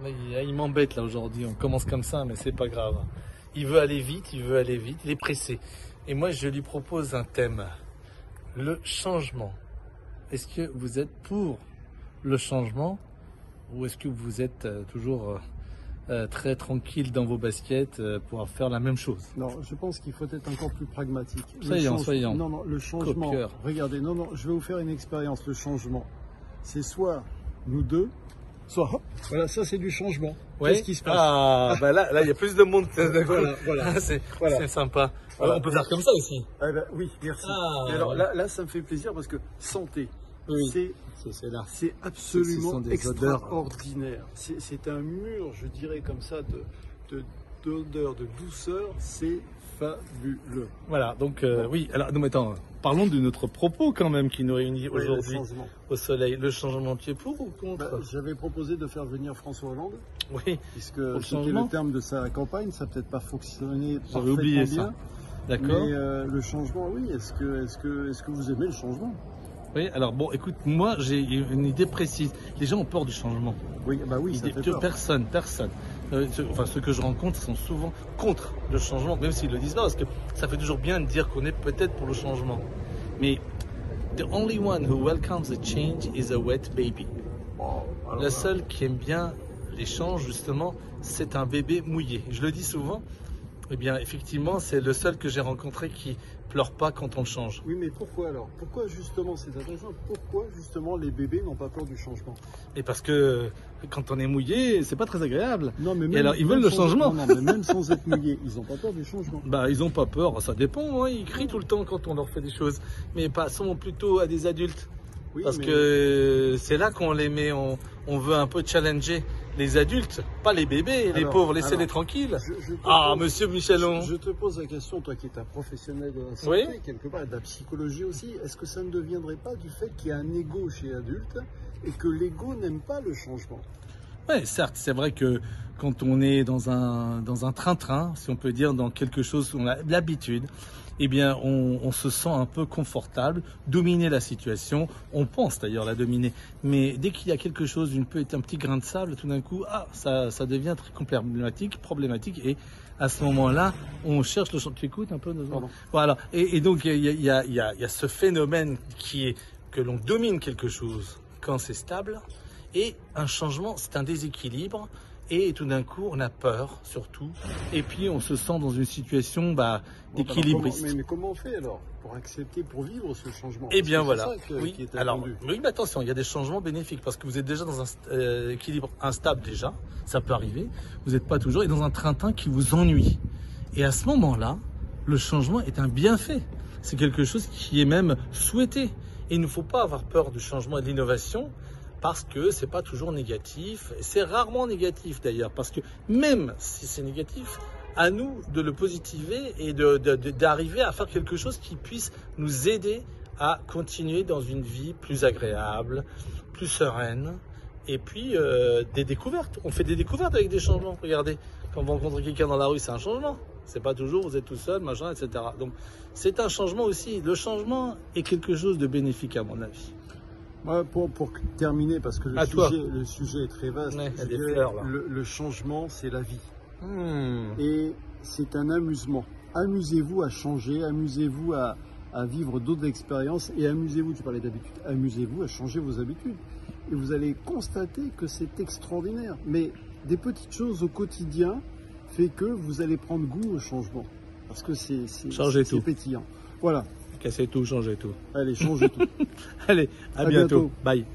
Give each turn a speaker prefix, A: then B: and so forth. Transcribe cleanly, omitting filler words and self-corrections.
A: il m'embête là aujourd'hui, on commence comme ça, mais c'est pas grave. Il veut aller vite, il est pressé. Et moi, je lui propose un thème, le changement. Est-ce que vous êtes pour le changement ou est-ce que vous êtes toujours très tranquille dans vos baskets pour faire la même chose?
B: Non, je pense qu'il faut être encore plus pragmatique.
A: Soyons.
B: Non, le changement.
A: Copieur.
B: Regardez, je vais vous faire une expérience. Le changement, c'est soit nous deux, soit hop, voilà, ça c'est du changement.
A: Ouais.
B: Qu'est-ce qui se passe?
A: Ah, bah là, il y a plus de monde.
B: Voilà.
A: C'est sympa.
B: Voilà.
A: On peut faire comme ça aussi.
B: Eh ben, oui, merci.
A: Ah,
B: Et alors là, ça me fait plaisir parce que santé,
A: oui.
B: c'est absolument
A: des
B: extraordinaire. C'est un mur, je dirais comme ça, d'odeur, de douceur. C'est fabuleux.
A: Voilà, donc oui, alors non, mais attends, parlons de notre propos quand même qui nous réunit aujourd'hui au soleil. Le changement, tu es pour ou contre?
B: J'avais proposé de faire venir François Hollande.
A: Oui,
B: puisque c'était le terme de sa campagne, ça n'a peut-être pas fonctionné parfaitement bien.
A: Oublié ça. D'accord.
B: Mais le changement, oui, est-ce que vous aimez le changement?
A: Oui, alors bon, écoute, moi j'ai une idée précise. Les gens ont peur du changement.
B: Oui, bah oui, ça fait peur.
A: Personne. Enfin, ceux que je rencontre sont souvent contre le changement, même s'ils le disent pas, parce que ça fait toujours bien de dire qu'on est peut-être pour le changement. Mais the only one who welcomes the change is a wet baby. Le seul qui aime bien les changes, justement, c'est un bébé mouillé. Je le dis souvent. Eh bien, effectivement, c'est le seul que j'ai rencontré qui pleure pas quand on le change.
B: Oui, mais pourquoi alors? Pourquoi justement, c'est intéressant, pourquoi justement les bébés n'ont pas peur du changement?
A: Et parce que quand on est mouillé, c'est pas très agréable.
B: Non, mais même,
A: et alors, ils veulent le changement.
B: Non, mais même sans être mouillés, ils n'ont pas peur du changement.
A: Bah, ils ont pas peur, ça dépend, hein. Ils crient tout le temps quand on leur fait des choses. Mais passons plutôt à des adultes. Oui, parce que c'est là qu'on les met, on veut un peu challenger les adultes, pas les bébés, les pauvres, laissez-les tranquilles. Monsieur Michelon.
B: Je te pose la question, toi qui es un professionnel de la santé, quelque part, et de la psychologie aussi, est-ce que ça ne deviendrait pas du fait qu'il y a un ego chez l'adulte et que l'ego n'aime pas le changement?
A: Oui, certes, c'est vrai que quand on est dans un train-train, si on peut dire, dans quelque chose où on a l'habitude, eh bien, on se sent un peu confortable, dominer la situation, on pense d'ailleurs la dominer, mais dès qu'il y a quelque chose, un petit grain de sable, tout d'un coup, ça devient très problématique, et à ce moment-là, on cherche le changement. Tu écoutes un peu? Voilà, et donc il y a ce phénomène qui est que l'on domine quelque chose quand c'est stable, et un changement, c'est un déséquilibre. Et tout d'un coup, on a peur, surtout. Et puis, on se sent dans une situation d'équilibriste.
B: Mais comment on fait alors pour accepter, pour vivre ce changement?
A: Eh bien voilà.
B: Oui, alors,
A: oui, mais attention, il y a des changements bénéfiques parce que vous êtes déjà dans un équilibre instable déjà. Ça peut arriver. Vous n'êtes pas toujours et dans un train-train qui vous ennuie. Et à ce moment-là, le changement est un bienfait. C'est quelque chose qui est même souhaité. Et il ne faut pas avoir peur du changement et de l'innovation. Parce que c'est pas toujours négatif, et c'est rarement négatif d'ailleurs, parce que même si c'est négatif, à nous de le positiver et d'arriver à faire quelque chose qui puisse nous aider à continuer dans une vie plus agréable, plus sereine, et puis des découvertes. On fait des découvertes avec des changements. Regardez, quand vous rencontrez quelqu'un dans la rue, c'est un changement. C'est pas toujours vous êtes tout seul, machin, etc. Donc c'est un changement aussi. Le changement est quelque chose de bénéfique à mon avis.
B: Pour terminer, parce que le sujet est très vaste, le changement, c'est la vie. Et c'est un amusement. Amusez-vous à changer, amusez-vous à vivre d'autres expériences et amusez-vous, tu parlais d'habitude, amusez-vous à changer vos habitudes. Et vous allez constater que c'est extraordinaire. Mais des petites choses au quotidien fait que vous allez prendre goût au changement. Parce que c'est pétillant. Voilà.
A: Cassez tout, changez tout.
B: Allez, changez tout.
A: Allez, à bientôt. Bye.